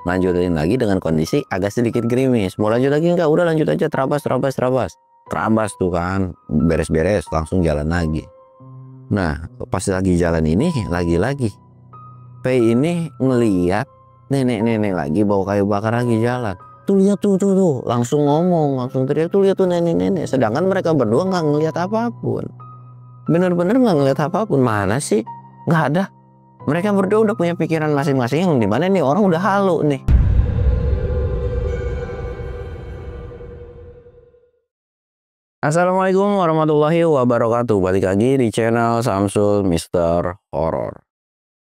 Lanjutin lagi dengan kondisi agak sedikit gerimis. Mau lanjut lagi enggak? Udah lanjut aja, terabas. Terabas tuh kan, beres-beres, langsung jalan lagi. Nah, pas lagi jalan ini, lagi-lagi P ini ngeliat nenek-nenek lagi bawa kayu bakar lagi jalan. Tuh lihat tuh, langsung ngomong, langsung teriak, tuh lihat tuh nenek-nenek. Sedangkan mereka berdua nggak ngeliat apapun. Bener-bener nggak ngeliat apapun. Mana sih? Nggak ada. Mereka berdua udah punya pikiran masing-masing yang dimana nih orang udah halu nih. Assalamualaikum warahmatullahi wabarakatuh. Balik lagi di channel Samsul Mister Horror.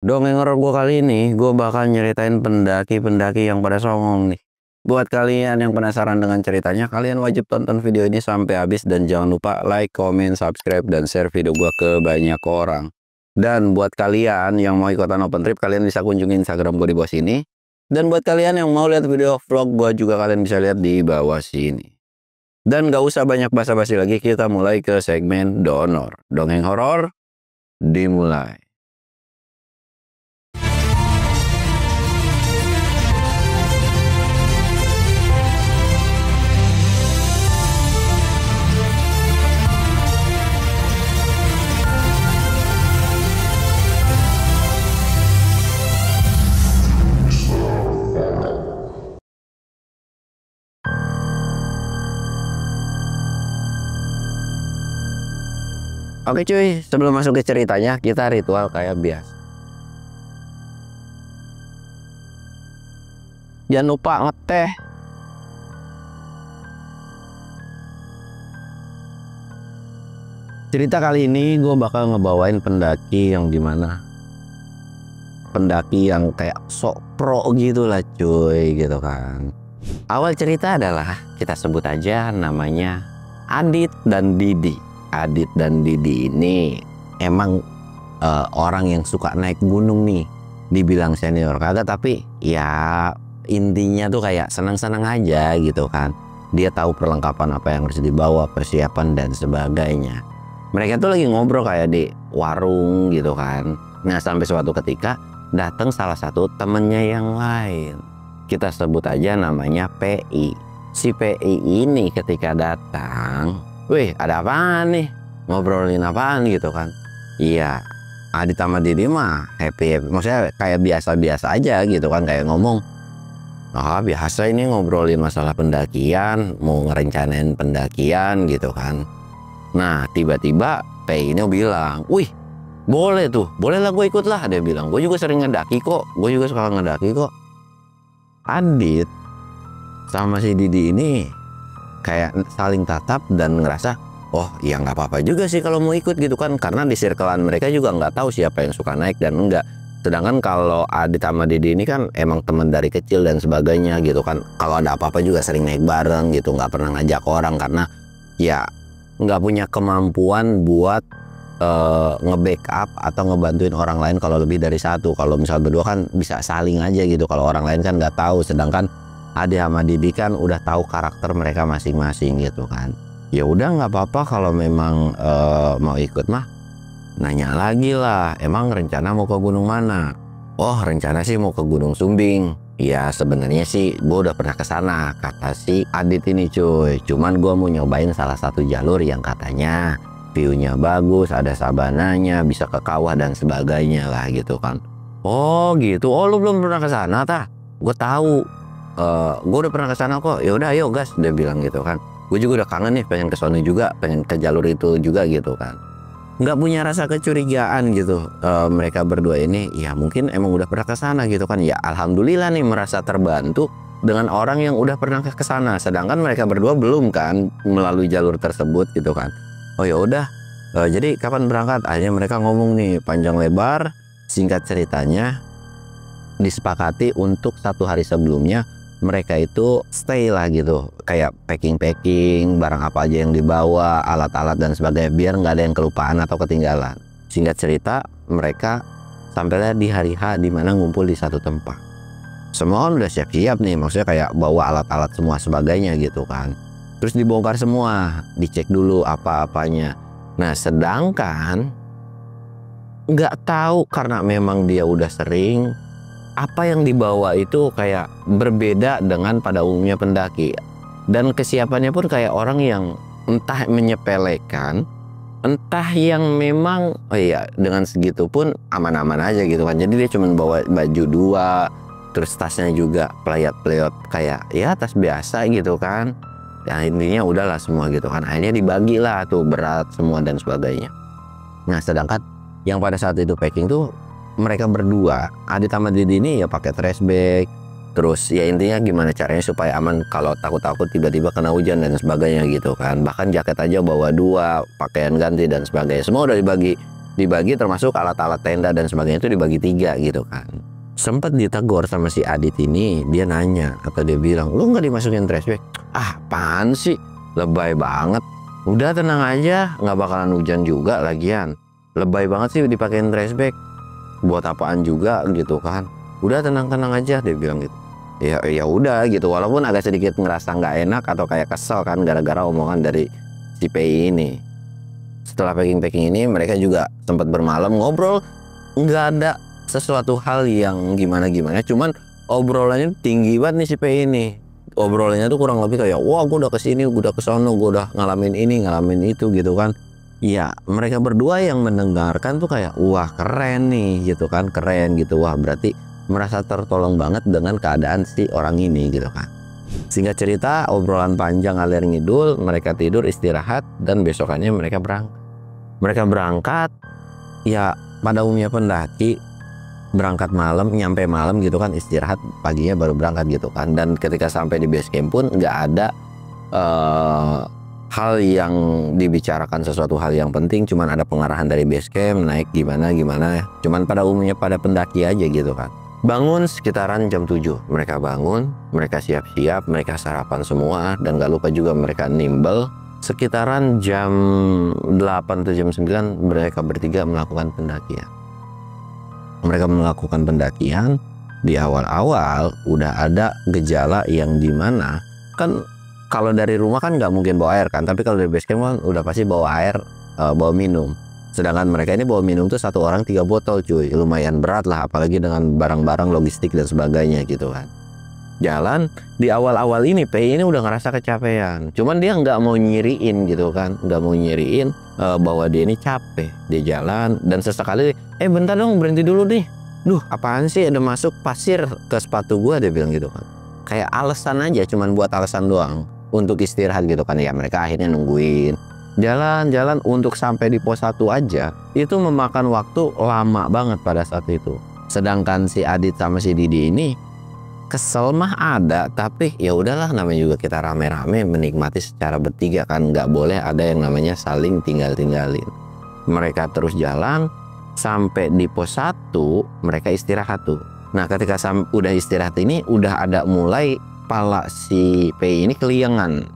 Dongeng horor gue kali ini, gue bakal nyeritain pendaki-pendaki yang pada songong nih. Buat kalian yang penasaran dengan ceritanya, kalian wajib tonton video ini sampai habis. Dan jangan lupa like, comment, subscribe, dan share video gue ke banyak orang. Dan buat kalian yang mau ikutan open trip, kalian bisa kunjungi Instagram gue di bawah sini. Dan buat kalian yang mau lihat video vlog gue juga, kalian bisa lihat di bawah sini. Dan gak usah banyak basa-basi lagi, kita mulai ke segmen donor. Dongeng horor dimulai. Oke cuy, sebelum masuk ke ceritanya, kita ritual kayak biasa. Jangan lupa ngeteh. Cerita kali ini gue bakal ngebawain pendaki yang dimana pendaki yang kayak sok pro gitu lah cuy, gitu kan. Awal cerita adalah, kita sebut aja namanya Adit dan Didi. Adit dan Didi ini emang orang yang suka naik gunung nih. Dibilang senior kagak, tapi ya intinya tuh kayak senang-senang aja gitu kan. Dia tahu perlengkapan apa yang harus dibawa, persiapan dan sebagainya. Mereka tuh lagi ngobrol kayak di warung gitu kan. Nah, sampai suatu ketika datang salah satu temennya yang lain. Kita sebut aja namanya PI. Si PI ini ketika datang, wih, ada apaan nih? Ngobrolin apaan gitu kan? Iya, Adit sama Didi mah happy. Maksudnya kayak biasa-biasa aja gitu kan. Kayak ngomong, biasa ini ngobrolin masalah pendakian, mau ngerencanain pendakian gitu kan. Nah, tiba-tiba P ini bilang, wih, boleh tuh, bolehlah gue ikut lah. Dia bilang, gue juga sering ngedaki kok, gue juga suka ngedaki kok. Adit sama si Didi ini kayak saling tatap dan ngerasa, oh ya nggak apa-apa juga sih kalau mau ikut gitu kan, karena di circlean mereka juga nggak tahu siapa yang suka naik dan enggak. Sedangkan kalau Adit sama Didi ini kan emang teman dari kecil dan sebagainya gitu kan. Kalau ada apa-apa juga sering naik bareng gitu, nggak pernah ngajak orang karena ya nggak punya kemampuan buat nge-backup atau ngebantuin orang lain kalau lebih dari satu. Kalau misal berdua kan bisa saling aja gitu, kalau orang lain kan nggak tahu. Sedangkan Ade sama Didi kan udah tahu karakter mereka masing-masing gitu kan. Ya udah nggak apa-apa kalau memang mau ikut mah. Nanya lagi lah, emang rencana mau ke gunung mana? Oh, rencana sih mau ke Gunung Sumbing. Ya sebenarnya sih gue udah pernah ke sana, kata si Adit ini cuy. Cuman gue mau nyobain salah satu jalur yang katanya view-nya bagus, ada sabananya, bisa ke kawah dan sebagainya lah gitu kan. Oh gitu, oh lu belum pernah ke sana tah? Gue tahu. Gue udah pernah ke sana kok. Ya udah ayo gas, dia bilang gitu kan. Gue juga udah kangen nih, pengen ke sana juga, pengen ke jalur itu juga gitu kan. Nggak punya rasa kecurigaan gitu. Mereka berdua ini ya mungkin emang udah pernah ke sana gitu kan. Ya alhamdulillah nih merasa terbantu dengan orang yang udah pernah ke sana. Sedangkan mereka berdua belum kan melalui jalur tersebut gitu kan. Oh ya udah. Jadi kapan berangkat? Akhirnya mereka ngomong nih panjang lebar. Singkat ceritanya, disepakati untuk 1 hari sebelumnya mereka itu stay lah gitu, kayak packing barang apa aja yang dibawa, alat-alat dan sebagainya, biar nggak ada yang kelupaan atau ketinggalan. Singkat cerita, mereka sampailah di hari H di mana ngumpul di satu tempat. Semua udah siap-siap nih, maksudnya kayak bawa alat-alat semua sebagainya gitu kan. Terus dibongkar semua, dicek dulu apa-apanya. Nah, sedangkan nggak tahu karena memang dia udah sering, apa yang dibawa itu kayak berbeda dengan pada umumnya pendaki. Dan kesiapannya pun kayak orang yang entah menyepelekan, entah yang memang oh iya dengan segitu pun aman-aman aja gitu kan. Jadi dia cuma bawa baju 2, terus tasnya juga pelayat-pelayat kayak ya tas biasa gitu kan. Ya intinya udahlah semua gitu kan. Akhirnya dibagilah tuh berat semua dan sebagainya. Nah sedangkan yang pada saat itu packing tuh mereka berdua, Adit sama Didi ini ya pakai trash bag. Terus ya intinya gimana caranya supaya aman kalau takut-takut tiba-tiba kena hujan dan sebagainya gitu kan. Bahkan jaket aja bawa 2, pakaian ganti dan sebagainya. Semua udah dibagi termasuk alat-alat tenda dan sebagainya itu dibagi 3 gitu kan. Sempet ditegur sama si Adit ini, dia nanya atau dia bilang, lu nggak dimasukin trash bag? Ah apaan sih, lebay banget. Udah tenang aja, nggak bakalan hujan juga lagian. Lebay banget sih dipakein trash bag. Buat apaan juga gitu kan. Udah tenang-tenang aja dia bilang gitu. Ya udah gitu, walaupun agak sedikit ngerasa nggak enak atau kayak kesel kan gara-gara omongan dari si PI ini. Setelah packing ini mereka juga sempat bermalam ngobrol, nggak ada sesuatu hal yang gimana-gimana, cuman obrolannya tinggi banget nih si PI ini. Obrolannya tuh kurang lebih kayak wah gue udah kesini, gue udah kesono, gue udah ngalamin ini ngalamin itu gitu kan. Ya mereka berdua yang mendengarkan tuh kayak wah keren nih gitu kan, keren gitu, wah berarti merasa tertolong banget dengan keadaan si orang ini gitu kan. Singkat cerita obrolan panjang ngalir ngidul, mereka tidur istirahat dan besokannya mereka berangkat. Ya pada umumnya pendaki berangkat malam nyampe malam gitu kan, istirahat paginya baru berangkat gitu kan. Dan ketika sampai di base camp pun nggak ada hal yang dibicarakan sesuatu hal yang penting, cuman ada pengarahan dari base camp naik gimana cuman pada umumnya pada pendaki aja gitu kan. Bangun sekitaran jam 7 mereka bangun, mereka siap-siap, mereka sarapan semua dan gak lupa juga mereka nimbel. Sekitaran jam 8 atau jam 9 mereka bertiga melakukan pendakian. Mereka melakukan pendakian. Di awal-awal udah ada gejala yang dimana kan kalau dari rumah kan nggak mungkin bawa air kan, tapi kalau dari base camp kan udah pasti bawa air, bawa minum. Sedangkan mereka ini bawa minum tuh 1 orang 3 botol cuy, lumayan berat lah apalagi dengan barang-barang logistik dan sebagainya gitu kan. Jalan di awal-awal ini PI ini udah ngerasa kecapean, cuman dia nggak mau nyiriin gitu kan, nggak mau nyiriin bahwa dia ini capek. Dia jalan dan sesekali bentar dong berhenti dulu nih, duh apaan sih ada masuk pasir ke sepatu gua, dia bilang gitu kan. Kayak alasan aja, cuman buat alasan doang untuk istirahat gitu kan. Ya mereka akhirnya nungguin jalan-jalan untuk sampai di pos 1 aja itu memakan waktu lama banget pada saat itu. Sedangkan si Adit sama si Didi ini kesel mah ada, tapi ya udahlah namanya juga kita rame-rame menikmati secara bertiga kan, nggak boleh ada yang namanya saling tinggalin. Mereka terus jalan sampai di pos 1 mereka istirahat tuh. Nah ketika udah istirahat ini udah ada mulai kepala si PI ini keliengan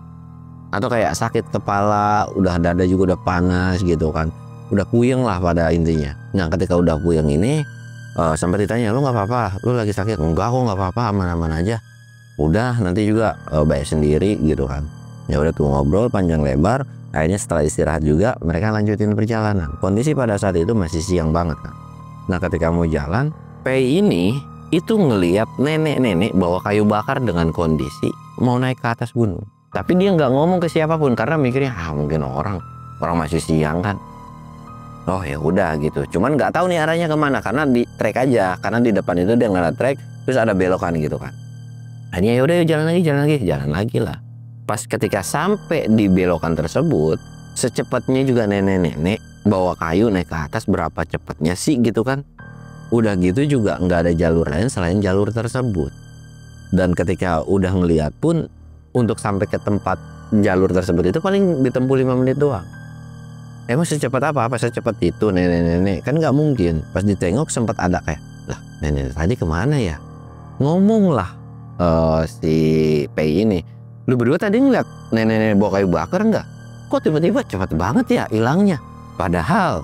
atau kayak sakit kepala, udah dada juga udah panas gitu kan, udah puyeng lah pada intinya. Nah ketika udah puyeng ini sampai ditanya, lu nggak apa-apa, lu lagi sakit? Enggak, aku nggak apa-apa, aman-aman aja, udah nanti juga bayar sendiri gitu kan. Ya udah tuh ngobrol panjang lebar. Akhirnya setelah istirahat juga mereka lanjutin perjalanan. Kondisi pada saat itu masih siang banget kan. Nah ketika mau jalan, PI ini itu ngelihat nenek-nenek bawa kayu bakar dengan kondisi mau naik ke atas gunung. Tapi dia nggak ngomong ke siapapun karena mikirnya mungkin orang masih siang kan. Oh ya udah gitu. Cuman nggak tahu nih arahnya kemana karena di trek aja. Karena di depan itu dia nggak ada trek, terus ada belokan gitu kan. Akhirnya ya udah jalan lagi lah. Pas ketika sampai di belokan tersebut, secepatnya juga nenek-nenek bawa kayu naik ke atas, berapa cepatnya sih gitu kan. Udah gitu juga nggak ada jalur lain selain jalur tersebut. Dan ketika udah ngeliat pun untuk sampai ke tempat jalur tersebut itu paling ditempuh 5 menit doang. Emang secepat apa secepat itu nenek-nenek? Kan nggak mungkin. Pas ditengok sempat ada kayak, lah nenek tadi kemana ya? Ngomong lah si PI ini, lu berdua tadi ngeliat nenek-nenek bawa kayu bakar nggak? Kok tiba-tiba cepat banget ya hilangnya? Padahal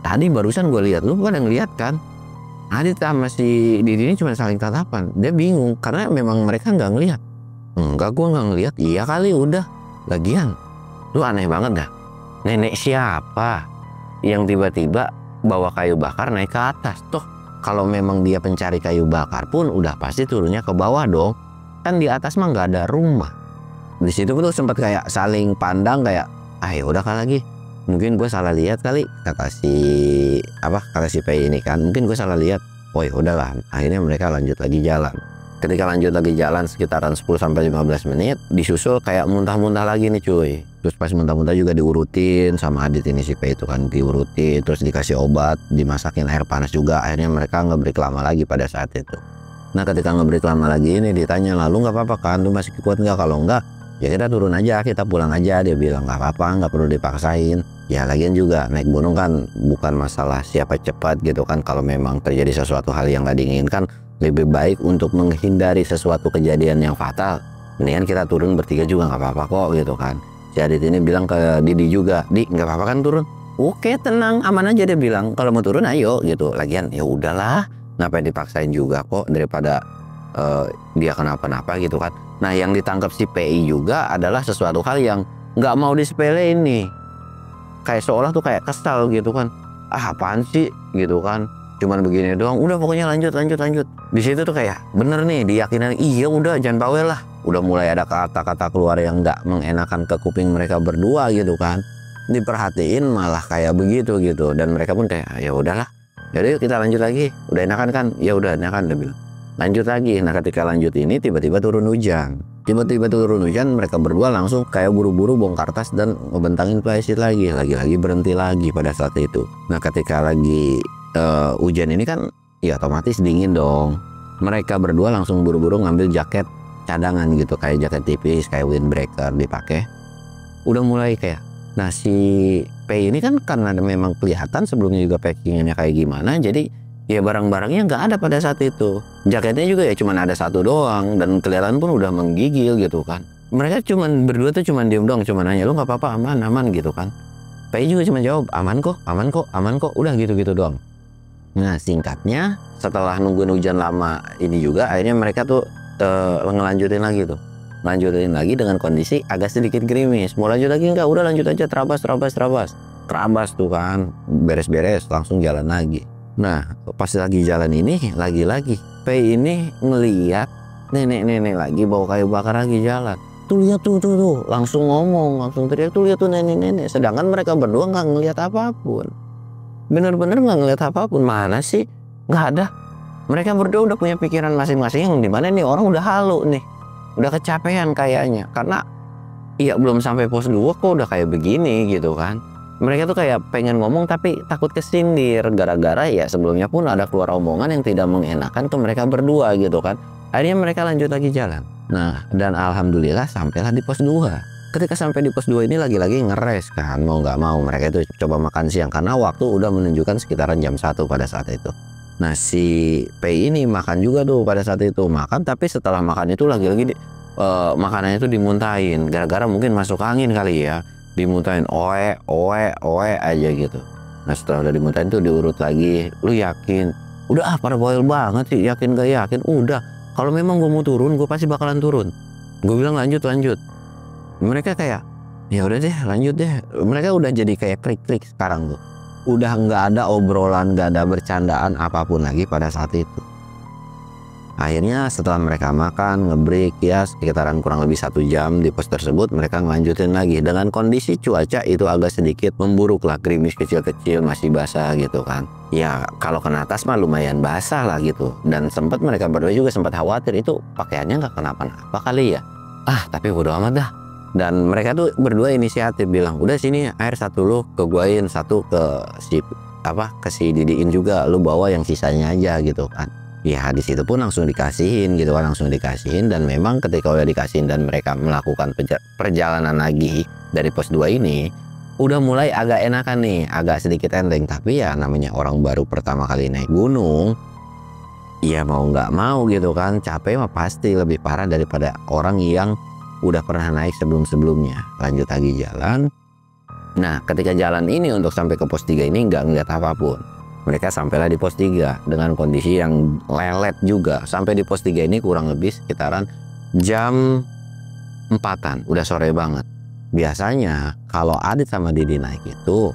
tadi barusan gue lihat, lu pada ngeliat kan? Adit sama si Didi ini cuma saling tatapan. Dia bingung karena memang mereka nggak ngeliat. Enggak, gue nggak ngeliat. Iya kali udah. Lagian, lu aneh banget dah. Nenek siapa yang tiba-tiba bawa kayu bakar naik ke atas? Toh kalau memang dia pencari kayu bakar pun udah pasti turunnya ke bawah dong. Kan di atas mah nggak ada rumah. Di situ tuh sempat kayak saling pandang kayak, ya udah kali lagi. Mungkin gue salah lihat kali, kata si P ini kan. Mungkin gue salah lihat. Oh ya udahlah. Akhirnya mereka lanjut lagi jalan. Ketika lanjut lagi jalan sekitaran 10-15 menit, disusul kayak muntah-muntah lagi nih cuy. Terus pas muntah-muntah juga diurutin sama Adit ini si P itu kan, diurutin, terus dikasih obat, dimasakin air panas juga. Akhirnya mereka ngebreak lama lagi pada saat itu. Nah ketika ngebreak lama lagi ini ditanya, lalu nggak apa-apa kan, lu masih kuat nggak? Kalau nggak ya kita turun aja, kita pulang aja. Dia bilang nggak apa-apa, nggak perlu dipaksain. Ya lagian juga naik gunung kan bukan masalah siapa cepat gitu kan. Kalau memang terjadi sesuatu hal yang nggak diinginkan, lebih baik untuk menghindari sesuatu kejadian yang fatal, mendingan kita turun bertiga juga nggak apa-apa kok gitu kan. Si Adit ini bilang ke Didi juga, Di nggak apa-apa kan turun? Oke tenang, aman aja, dia bilang. Kalau mau turun ayo gitu. Lagian ya udahlah, ngapain dipaksain juga kok, daripada dia kenapa-napa gitu kan. Nah yang ditangkap si PI juga adalah sesuatu hal yang nggak mau disepelein nih. Kayak seolah tuh kayak kesal gitu kan. Apaan sih gitu kan. Cuman begini doang, udah pokoknya lanjut. Di situ tuh kayak bener nih diyakinan, iya udah jangan bawel lah. Udah mulai ada kata-kata keluar yang nggak mengenakan ke kuping mereka berdua gitu kan. Diperhatiin malah kayak begitu gitu, dan mereka pun kayak ya udahlah. Jadi kita lanjut lagi, udah enakan kan? Ya udah enakan, dia bilang. Lanjut lagi. Nah ketika lanjut ini tiba-tiba turun hujan. Mereka berdua langsung kayak buru-buru bongkar tas dan ngebentangin flysheet lagi berhenti lagi pada saat itu. Nah ketika lagi hujan ini kan ya otomatis dingin dong. Mereka berdua langsung buru-buru ngambil jaket cadangan gitu, kayak jaket tipis kayak windbreaker dipakai. Udah mulai kayak, nah si P ini kan karena memang kelihatan sebelumnya juga packingannya kayak gimana, jadi ya barang-barangnya nggak ada pada saat itu. Jaketnya juga ya cuman ada satu doang, dan kelihatan pun udah menggigil gitu kan. Mereka cuman berdua tuh cuman diem doang, cuman nanya, lu nggak apa-apa, aman gitu kan. P juga cuma jawab aman kok, udah gitu doang. Nah singkatnya setelah nungguin hujan lama ini juga, akhirnya mereka tuh ngelanjutin lagi dengan kondisi agak sedikit gerimis. Mau lanjut lagi enggak? Udah lanjut aja, terabas tuh kan, beres-beres langsung jalan lagi. Nah pas lagi jalan ini lagi-lagi P ini ngeliat nenek-nenek lagi bawa kayu bakar lagi jalan. Tuh lihat tuh langsung ngomong, langsung teriak, tuh lihat tuh nenek-nenek. Sedangkan mereka berdua nggak ngeliat apapun. Bener-bener nggak ngeliat apapun. Mana sih? Nggak ada. Mereka berdua udah punya pikiran masing-masing yang dimana nih orang udah halu nih, udah kecapean kayaknya. Karena iya belum sampai pos 2 kok udah kayak begini gitu kan. Mereka tuh kayak pengen ngomong tapi takut kesindir, gara-gara ya sebelumnya pun ada keluar omongan yang tidak mengenakan ke mereka berdua gitu kan. Akhirnya mereka lanjut lagi jalan. Nah dan alhamdulillah sampailah di pos 2. Ketika sampai di pos 2 ini lagi-lagi ngeres kan, mau nggak mau mereka itu coba makan siang karena waktu udah menunjukkan sekitaran jam 1 pada saat itu. Nah si P ini makan juga tuh pada saat itu, makan tapi setelah makan itu lagi-lagi makanannya itu dimuntahin, gara-gara mungkin masuk angin kali ya, dimuntahin oe aja gitu. Nah setelah udah dimuntahin tuh diurut lagi, lu yakin? Udah pada bawel banget sih, yakin gak yakin? Udah, kalau memang gue mau turun gue pasti bakalan turun. Gue bilang lanjut. Mereka kayak ya udah deh lanjut deh. Mereka udah jadi kayak klik sekarang tuh. Udah nggak ada obrolan, nggak ada bercandaan apapun lagi pada saat itu. Akhirnya setelah mereka makan ngebreak ya sekitaran kurang lebih 1 jam di pos tersebut, mereka ngelanjutin lagi dengan kondisi cuaca itu agak sedikit memburuk lah, gerimis kecil-kecil masih basah gitu kan. Ya kalau kena atas mah lumayan basah lah gitu. Dan sempat mereka berdua juga sempat khawatir itu pakaiannya nggak kenapa-napa kali ya. Tapi bodo amat dah. Dan mereka tuh berdua inisiatif bilang, udah sini air satu lu ke guain, satu ke si Didiin juga, lu bawa yang sisanya aja gitu kan. Ya di situ pun langsung dikasihin gitu kan, dan memang ketika udah dikasihin dan mereka melakukan perjalanan lagi dari pos 2 ini udah mulai agak enakan nih, agak sedikit enteng. Tapi ya namanya orang baru pertama kali naik gunung, ya mau nggak mau gitu kan, capek mah pasti lebih parah daripada orang yang udah pernah naik sebelumnya. Lanjut lagi jalan. Nah ketika jalan ini untuk sampai ke pos 3 ini nggak ngeliat apapun. Mereka sampailah di pos 3 dengan kondisi yang lelet juga. Sampai di pos 3 ini kurang lebih sekitaran jam 4-an, udah sore banget. Biasanya kalau Adit sama Didi naik itu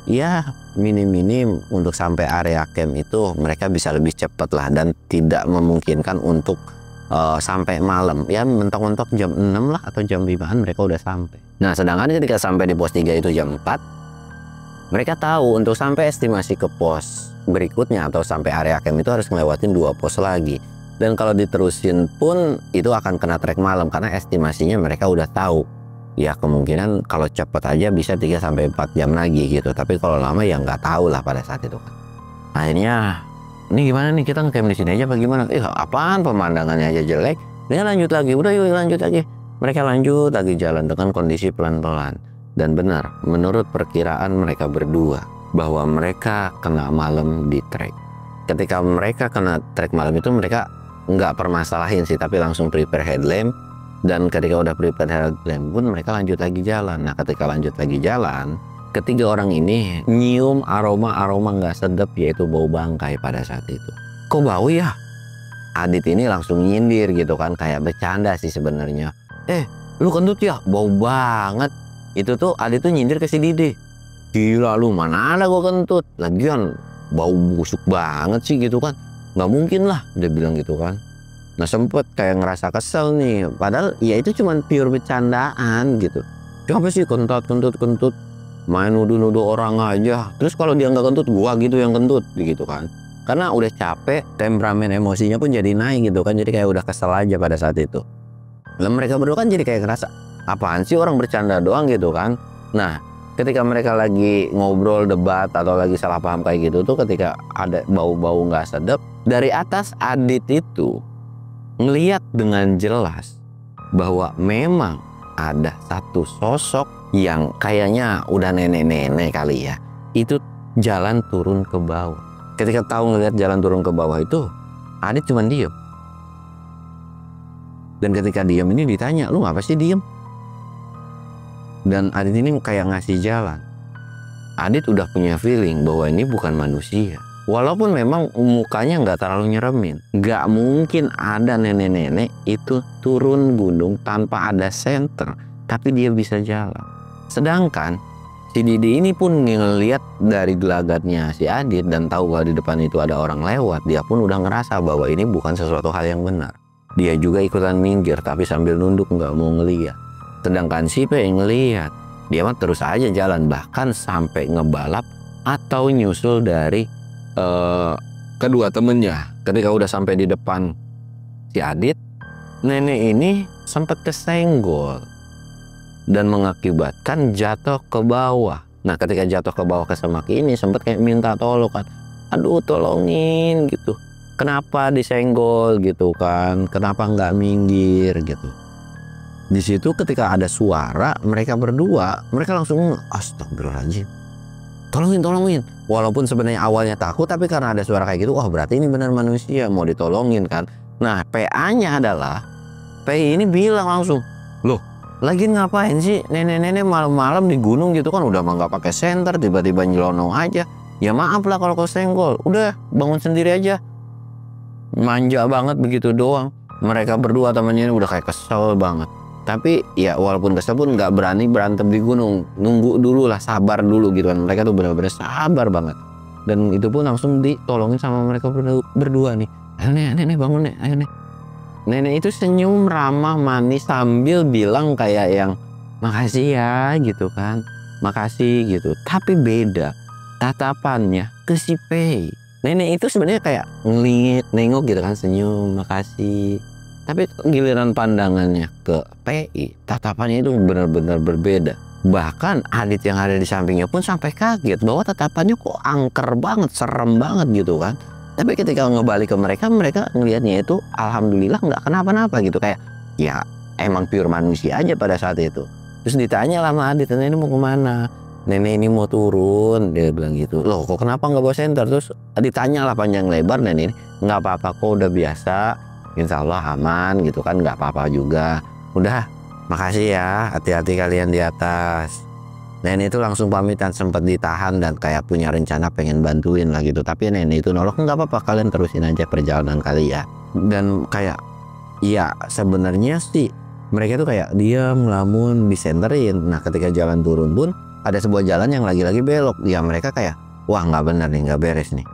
ya minim-minim untuk sampai area camp itu mereka bisa lebih cepat lah, dan tidak memungkinkan untuk sampai malam. Ya mentok-mentok jam 6 lah atau jam 5-an mereka udah sampai. Nah sedangkan ketika sampai di pos 3 itu jam 4, mereka tahu untuk sampai estimasi ke pos berikutnya atau sampai area camp itu harus ngelewatin 2 pos lagi. Dan kalau diterusin pun itu akan kena trek malam, karena estimasinya mereka udah tahu. Ya kemungkinan kalau cepet aja bisa 3-4 jam lagi gitu. Tapi kalau lama ya nggak tahu lah pada saat itu kan. Akhirnya, ini gimana nih, kita ngecamp di sini aja bagaimana? Apaan, pemandangannya aja jelek. Dia lanjut lagi, udah yuk lanjut lagi. Mereka lanjut lagi jalan dengan kondisi pelan-pelan. Dan benar, menurut perkiraan mereka berdua, bahwa mereka kena malam di trek. Ketika mereka kena trek malam itu mereka nggak permasalahin sih, tapi langsung prepare headlamp. Dan ketika udah prepare headlamp pun mereka lanjut lagi jalan. Nah ketika lanjut lagi jalan, ketiga orang ini nyium aroma nggak sedap, yaitu bau bangkai pada saat itu. Kok bau ya? Adit ini langsung nyindir gitu kan, kayak bercanda sih sebenarnya. Lu kentut ya? Bau banget. Itu tuh Adit tuh nyindir ke si Didi. Gila lu, mana ada gua kentut. Lagian bau busuk banget sih gitu kan. Nggak mungkin lah, dia bilang gitu kan. Nah sempet kayak ngerasa kesel nih, padahal ya itu cuma pure bercandaan gitu. Kenapa sih kentut, main nuduh-nuduh orang aja. Terus kalau dia nggak kentut, gua gitu yang kentut gitu kan. Karena udah capek, temperamen emosinya pun jadi naik gitu kan. Jadi kayak udah kesel aja pada saat itu. Lalu mereka berdua kan jadi kayak ngerasa, apaan sih orang bercanda doang gitu kan. Nah ketika mereka lagi ngobrol, debat, atau lagi salah paham kayak gitu tuh, ketika ada bau-bau nggak sedap, dari atas Adit itu ngeliat dengan jelas bahwa memang ada satu sosok yang kayaknya udah nenek-nenek kali ya, itu jalan turun ke bawah. Ketika tahu ngeliat jalan turun ke bawah itu, Adit cuma diem. Dan ketika diem ini ditanya, lu ngapa sih diem? Dan Adit ini kayak ngasih jalan. Adit udah punya feeling bahwa ini bukan manusia. Walaupun memang mukanya nggak terlalu nyeremin. Nggak mungkin ada nenek-nenek itu turun gunung tanpa ada senter. Tapi dia bisa jalan. Sedangkan si Didi ini pun ngeliat dari gelagatnya si Adit dan tahu bahwa di depan itu ada orang lewat. Dia pun udah ngerasa bahwa ini bukan sesuatu hal yang benar. Dia juga ikutan minggir tapi sambil nunduk nggak mau ngeliat. Sedangkan si P ngeliat, dia mah terus aja jalan, bahkan sampai ngebalap atau nyusul dari kedua temennya. Ketika udah sampai di depan si Adit, nenek ini sempat kesenggol dan mengakibatkan jatuh ke bawah. Nah ketika jatuh ke bawah ke semak ini sempat kayak minta tolong kan, aduh tolongin gitu, kenapa disenggol gitu kan, kenapa nggak minggir gitu. Di situ ketika ada suara mereka berdua, mereka langsung astagfirullahaladzim, tolongin. Walaupun sebenarnya awalnya takut, tapi karena ada suara kayak gitu, wah berarti ini benar manusia, mau ditolongin kan. Nah PA-nya adalah, PI ini bilang langsung, loh lagi ngapain sih nenek-nenek malam-malam di gunung gitu kan, udah mah nggak pakai senter, tiba-tiba nyelonong aja. Ya maaf lah kalau kau senggol, udah bangun sendiri aja. Manja banget begitu doang. Mereka berdua temannya udah kayak kesel banget. Tapi ya walaupun kesel pun nggak berani berantem di gunung. Nunggu dulu lah, sabar dulu gitu kan. Mereka tuh benar-benar sabar banget. Dan itu pun langsung ditolongin sama mereka berdua nih. Ayo nenek bangun nih, ayo nih. Nenek itu senyum ramah manis sambil bilang kayak yang makasih ya gitu kan. Makasih gitu. Tapi beda tatapannya ke si Pei. Nenek itu sebenarnya kayak nengok gitu kan, senyum, makasih. Tapi giliran pandangannya ke PI, tatapannya itu benar-benar berbeda. Bahkan Adit yang ada di sampingnya pun sampai kaget bahwa tatapannya kok angker banget, serem banget gitu kan. Tapi ketika ngebalik ke mereka, mereka ngelihatnya itu alhamdulillah nggak kenapa-napa gitu. Kayak ya emang pure manusia aja pada saat itu. Terus ditanya lah sama Adit, nenek ini mau kemana? Nenek ini mau turun, dia bilang gitu. Loh kok kenapa nggak bawa senter? Terus ditanya lah panjang lebar, nenek ini nggak apa-apa kok, udah biasa. Insya Allah aman gitu kan, nggak apa-apa juga. Udah, makasih ya, hati-hati kalian di atas. Nenek itu langsung pamitan, sempat ditahan dan kayak punya rencana pengen bantuin lah gitu. Tapi nenek itu nolak, nggak apa-apa kalian terusin aja perjalanan kali ya. Dan kayak, ya sebenarnya sih mereka tuh kayak diam, ngelamun, disenterin. Nah ketika jalan turun pun ada sebuah jalan yang lagi-lagi belok. Ya mereka kayak, wah nggak bener nih, nggak beres nih.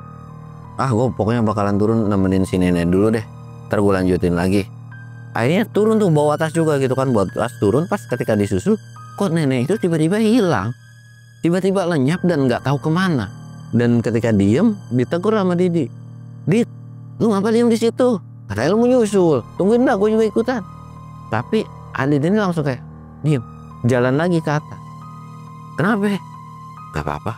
Gue pokoknya bakalan turun nemenin si nenek dulu deh, ntar gue lanjutin lagi. Akhirnya turun tuh bawa tas juga gitu kan, bawa tas turun. Pas ketika disusul, kok nenek itu tiba-tiba hilang, tiba-tiba lenyap dan nggak tahu kemana. Dan ketika diem ditegur sama Didi, "Dit, lu ngapa diem di situ? Katanya lu mau nyusul, tungguin dah, gue juga ikutan." Tapi Adit ini langsung kayak diem, jalan lagi ke atas. Kenapa? Gak apa-apa,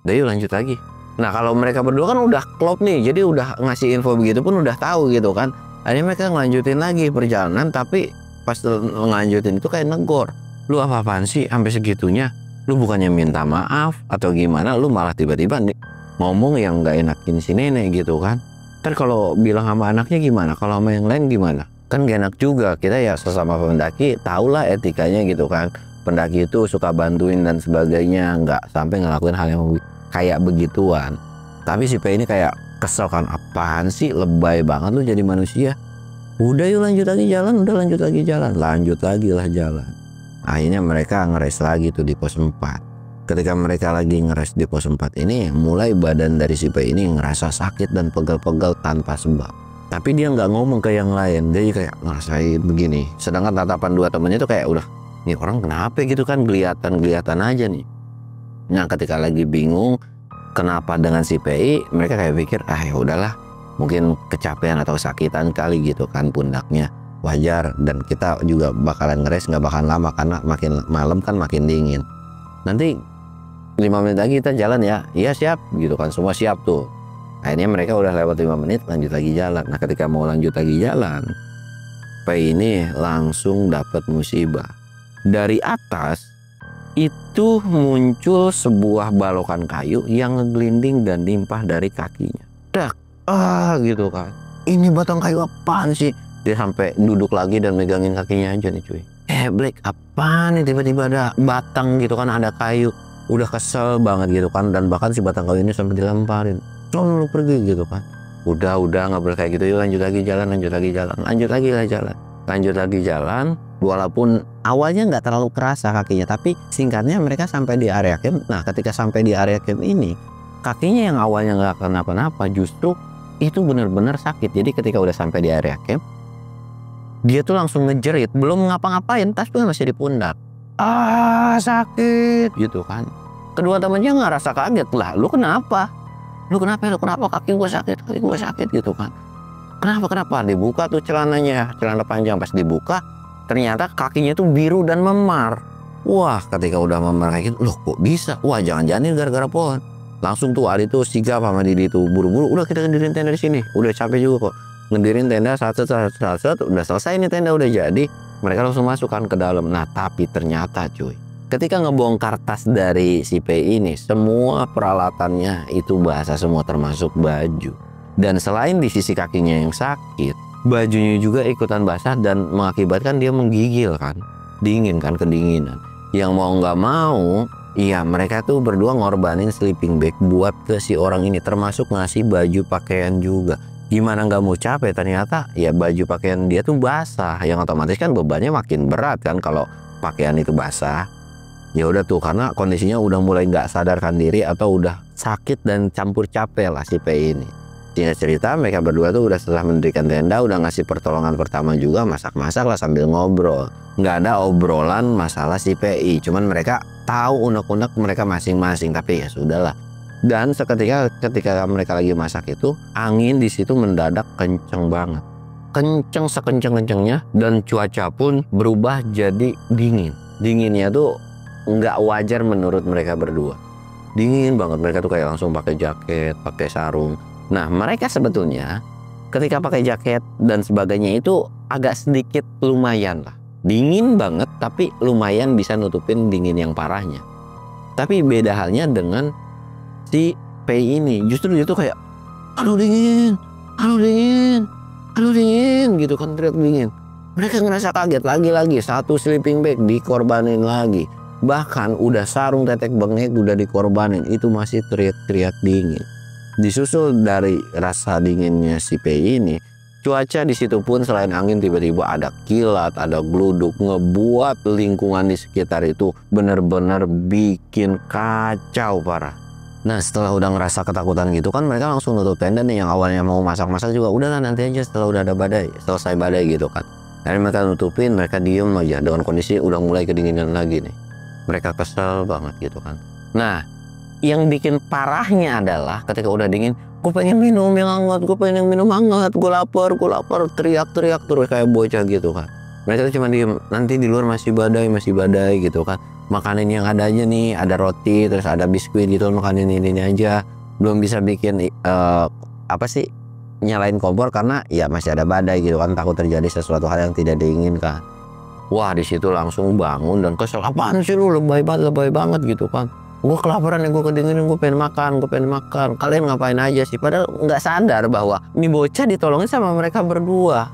udah yuk lanjut lagi. Nah kalau mereka berdua kan udah klop nih, jadi udah ngasih info begitu pun udah tahu gitu kan. Akhirnya mereka ngelanjutin lagi perjalanan, tapi pas ngelanjutin itu kayak negor, "Lu apa-apaan sih sampai segitunya? Lu bukannya minta maaf atau gimana, lu malah tiba-tiba ngomong yang nggak enakin si nenek gitu kan. Ntar kalau bilang sama anaknya gimana, kalau sama yang lain gimana? Kan gak enak juga, kita ya sesama pendaki tahulah etikanya gitu kan. Pendaki itu suka bantuin dan sebagainya, nggak sampai ngelakuin hal yang kayak begituan." Tapi si P ini kayak kesel kan, apaan sih, lebay banget lu jadi manusia. Udah yuk lanjut lagi jalan, udah lanjut lagi jalan, lanjut lagi lah jalan. Akhirnya mereka ngeres lagi tuh di pos 4. Ketika mereka lagi ngeres di pos 4 ini, mulai badan dari si P ini ngerasa sakit dan pegel-pegel tanpa sebab. Tapi dia nggak ngomong ke yang lain, dia kayak ngerasain begini. Sedangkan tatapan dua temennya tuh kayak udah, nih orang kenapa gitu kan, kelihatan aja nih. Nah ketika lagi bingung kenapa dengan si PI, mereka kayak pikir ya udahlah, mungkin kecapean atau sakitan kali gitu kan pundaknya, wajar. Dan kita juga bakalan ngeres nggak bakalan lama karena makin malam kan makin dingin. Nanti 5 menit lagi kita jalan ya. Iya siap gitu kan, semua siap tuh. Akhirnya mereka udah lewat 5 menit lanjut lagi jalan. Nah ketika mau lanjut lagi jalan, PI ini langsung dapat musibah. Dari atas itu muncul sebuah balokan kayu yang ngeglinding dan nimpah dari kakinya. Dak, gitu kan. Ini batang kayu apaan sih? Dia sampai duduk lagi dan megangin kakinya aja nih cuy. Black, apaan nih tiba-tiba ada batang gitu kan, ada kayu. Udah kesel banget gitu kan, dan bahkan si batang kayu ini sampai dilemparin. Lu pergi gitu kan. Udah nggak boleh kayak gitu, yuk lanjut lagi jalan, lanjut lagi jalan. Walaupun awalnya nggak terlalu kerasa kakinya, tapi singkatnya mereka sampai di area camp. Nah ketika sampai di area camp ini, kakinya yang awalnya nggak kenapa-napa justru itu benar-benar sakit. Jadi ketika udah sampai di area camp, dia tuh langsung ngejerit, belum ngapa-ngapain, tas tuh masih di pundak. Sakit gitu kan. Kedua temannya ngerasa kaget, lah lu kenapa kaki gue sakit gitu kan. Kenapa dibuka tuh celana panjang. Pas dibuka ternyata kakinya tuh biru dan memar. Wah ketika udah memar kayak gitu, loh kok bisa? Wah jangan-jangan ini gara-gara pohon. Langsung tuh Adi tuh sigap sama Didi tuh buru-buru, udah kita ngedirin tenda di sini. Udah capek juga kok ngedirin tenda, satu udah selesai nih tenda udah jadi. Mereka langsung masukkan ke dalam. Nah tapi ternyata cuy, ketika ngebongkar tas dari si P ini, semua peralatannya itu basah semua termasuk baju. Dan selain di sisi kakinya yang sakit, bajunya juga ikutan basah dan mengakibatkan dia menggigil kan, dingin kan, kedinginan. Yang mau nggak mau, iya mereka tuh berdua ngorbanin sleeping bag buat ke si orang ini, termasuk ngasih baju pakaian juga. Gimana nggak mau capek, ternyata ya baju pakaian dia tuh basah, yang otomatis kan bebannya makin berat kan kalau pakaian itu basah. Ya udah tuh, karena kondisinya udah mulai nggak sadarkan diri atau udah sakit dan campur capek lah si P ini. Singkat cerita, mereka berdua tuh udah setelah mendirikan tenda, udah ngasih pertolongan pertama juga, masak-masak lah sambil ngobrol. Nggak ada obrolan masalah si PI, cuman mereka tahu unek-unek mereka masing-masing, tapi ya sudahlah. Dan ketika mereka lagi masak itu, angin di situ mendadak kenceng banget. Kenceng sekenceng-kencengnya, dan cuaca pun berubah jadi dingin. Dinginnya tuh nggak wajar menurut mereka berdua. Dingin banget, mereka tuh kayak langsung pakai jaket, pakai sarung. Nah mereka sebetulnya ketika pakai jaket dan sebagainya itu agak sedikit lumayan lah. Dingin banget tapi lumayan bisa nutupin dingin yang parahnya. Tapi beda halnya dengan si P ini. Justru dia tuh kayak aduh dingin gitu kan, teriak dingin. Mereka ngerasa kaget lagi satu sleeping bag dikorbanin lagi. Bahkan udah sarung tetek bengek udah dikorbanin, itu masih teriak-teriak dingin. Disusul dari rasa dinginnya si P ini, cuaca di situ pun selain angin tiba-tiba ada kilat, ada gluduk, ngebuat lingkungan di sekitar itu bener-bener bikin kacau parah. Nah setelah udah ngerasa ketakutan gitu kan, mereka langsung nutup tenda nih. Yang awalnya mau masak-masak juga udah lah nanti aja setelah udah ada badai, selesai badai gitu kan. Dan mereka nutupin, mereka diem aja dengan kondisi udah mulai kedinginan lagi nih. Mereka kesel banget gitu kan. Nah yang bikin parahnya adalah ketika udah dingin, gue pengen minum yang hangat, gue pengen minum hangat, gue lapar, teriak-teriak terus kayak bocah gitu kan. Mereka tuh cuma diem, nanti di luar masih badai gitu kan. Makanan yang ada aja nih, ada roti, terus ada biskuit gitu, makanan ini aja. Belum bisa bikin nyalain kompor karena ya masih ada badai gitu kan, takut terjadi sesuatu hal yang tidak diinginkan. Wah di situ langsung bangun dan kesel, apaan sih lu, lebay banget gitu kan. Gue kelaparan ya, gue kedinginan, gue pengen makan. Kalian ngapain aja sih? Padahal nggak sadar bahwa ini bocah ditolongin sama mereka berdua.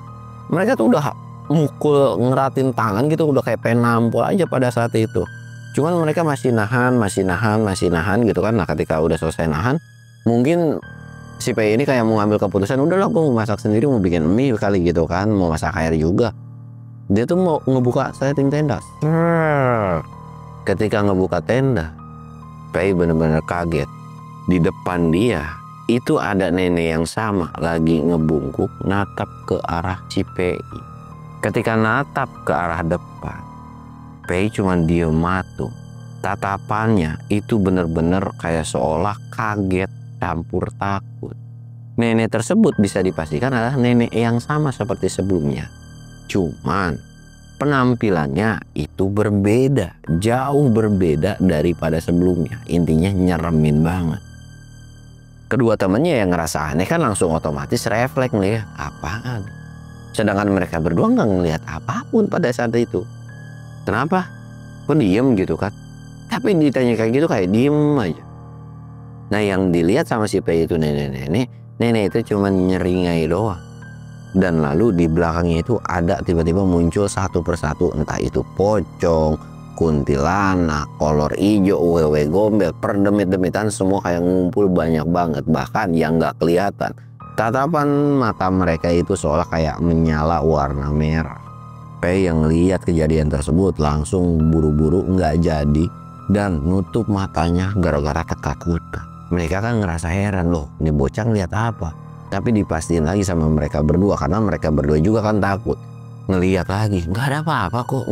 Mereka tuh udah mukul, ngeratin tangan gitu, udah kayak pengen nampol aja pada saat itu. Cuman mereka masih nahan gitu kan. Nah ketika udah selesai nahan, mungkin si P ini kayak mau ngambil keputusan, udahlah gue mau masak sendiri, mau bikin mie kali gitu kan, mau masak air juga. Dia tuh mau ngebuka setting tenda. Ketika ngebuka tenda, P bener-bener kaget. Di depan dia itu ada nenek yang sama lagi ngebungkuk natap ke arah si PI. Ketika natap ke arah depan, PI cuma diem matu. Tatapannya itu bener-bener kayak seolah kaget campur takut. Nenek tersebut bisa dipastikan adalah nenek yang sama seperti sebelumnya. Cuman penampilannya itu berbeda, jauh berbeda daripada sebelumnya. Intinya nyeremin banget. Kedua temennya yang ngerasa aneh kan langsung otomatis refleks nih, apaan? Sedangkan mereka berdua nggak ngelihat apapun pada saat itu. Kenapa? Kok diem gitu kan? Tapi ditanya kayak gitu kayak diem aja. Nah yang dilihat sama si P itu nenek itu cuma nyeringai doang. Dan lalu di belakangnya itu ada tiba-tiba muncul satu persatu, entah itu pocong, kuntilanak, kolor ijo, wewe gombel, perdemit-demitan, semua kayak ngumpul banyak banget. Bahkan yang nggak kelihatan, tatapan mata mereka itu seolah kayak menyala warna merah. P yang lihat kejadian tersebut langsung buru-buru nggak jadi dan nutup matanya gara-gara ketakutan. Mereka kan ngerasa heran, loh ini bocah ngeliat apa? Tapi dipastiin lagi sama mereka berdua karena mereka berdua juga kan takut. Ngeliat lagi, nggak ada apa-apa kok.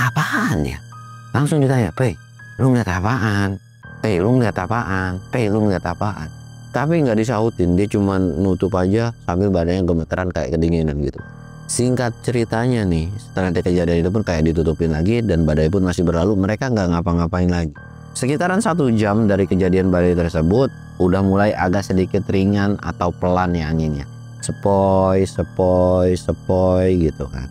Apaan ya? Langsung ditanya, P, lu ngeliat apaan? P, lu ngeliat apaan? Tapi nggak disautin, dia cuma nutup aja sambil badannya gemeteran kayak kedinginan gitu. Singkat ceritanya nih, setelah kejadian itu pun kayak ditutupin lagi dan badai pun masih berlalu, mereka nggak ngapa-ngapain lagi. Sekitaran 1 jam dari kejadian badai tersebut, udah mulai agak sedikit ringan atau pelan ya anginnya. Sepoi gitu kan.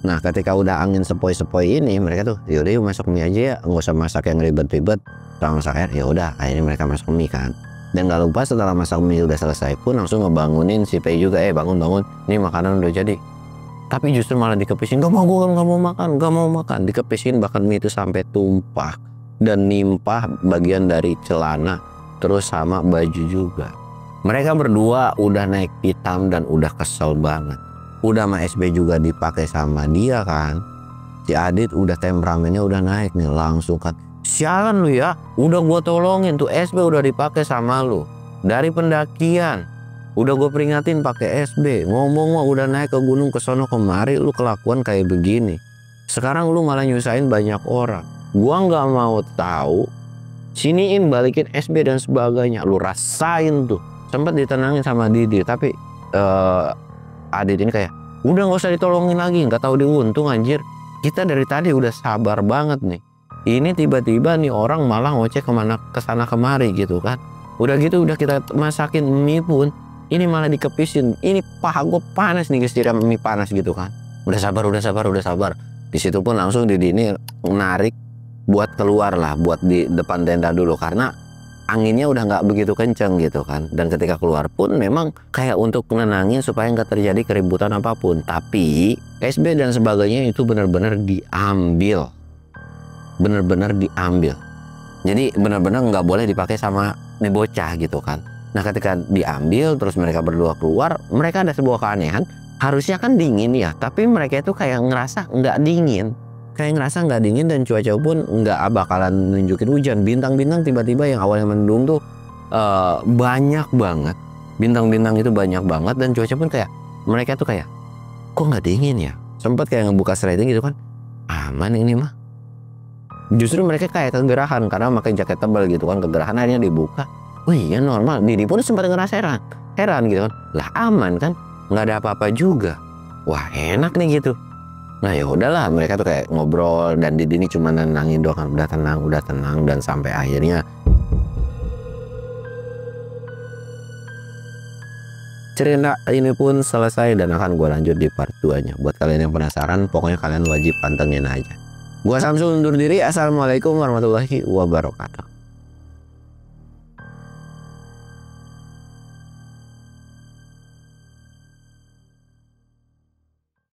Nah ketika udah angin sepoi ini, mereka tuh yaudah yuk masak mie aja ya, nggak usah masak yang ribet-ribet. Setelah masak air, ya udah akhirnya mereka masak mie kan. Dan gak lupa setelah masak mie udah selesai pun langsung ngebangunin si P juga, bangun, ini makanan udah jadi. Tapi justru malah dikepisin, gak mau makan, dikepisin, bahkan mie itu sampai tumpah dan nimpah bagian dari celana terus sama baju juga. Mereka berdua udah naik pitam dan udah kesel banget. Udah sama SB juga dipakai sama dia kan. Si Adit udah temperamennya udah naik nih, langsung kan, sialan lu ya, udah gua tolongin tuh SB udah dipakai sama lu dari pendakian. Udah gue peringatin pakai SB, ngomong mah udah naik ke gunung kesono kemari, lu kelakuan kayak begini. Sekarang lu malah nyusahin banyak orang. Gua nggak mau tahu, siniin balikin SB dan sebagainya. Lu rasain tuh. Sempat ditenangin sama Didi, tapi Adit ini kayak udah nggak usah ditolongin lagi, nggak tahu diuntung anjir. Kita dari tadi udah sabar banget nih. Ini tiba-tiba nih orang malah ngoceh kesana kemari gitu kan. Udah gitu udah kita masakin mie pun, ini malah dikepisin. Ini paha gue panas nih guys, disiram mie panas gitu kan. Udah sabar. Di situ pun langsung Didi ini narik buat keluar lah, buat di depan tenda dulu karena anginnya udah nggak begitu kenceng gitu kan. Dan ketika keluar pun memang kayak untuk menenangin supaya nggak terjadi keributan apapun. Tapi SB dan sebagainya itu benar-benar diambil. Jadi benar-benar nggak boleh dipakai sama nih bocah gitu kan. Nah ketika diambil terus mereka berdua keluar, mereka ada sebuah keanehan. Harusnya kan dingin ya, tapi mereka itu kayak ngerasa nggak dingin. kayak ngerasa nggak dingin dan cuaca pun nggak bakalan nunjukin hujan. Bintang-bintang tiba-tiba yang awalnya mendung tuh banyak banget. Bintang-bintang itu banyak banget dan cuaca pun kayak mereka tuh kayak kok nggak dingin ya. Sempat kayak ngebuka sliding gitu kan, aman ini mah. Justru mereka kayak kegerahan karena pakai jaket tebal gitu kan, kegerahan akhirnya dibuka. Oh iya normal. Didi pun sempat ngerasa heran gitu kan. Lah aman kan, nggak ada apa-apa juga. Wah enak nih gitu. Nah ya udahlah, mereka tuh kayak ngobrol dan Didi ini cuma nenangin doang kan, udah tenang dan sampai akhirnya cerita ini pun selesai dan akan gue lanjut di part 2-nya. Buat kalian yang penasaran, pokoknya kalian wajib pantengin aja. Gua Samsul undur diri. Assalamualaikum warahmatullahi wabarakatuh.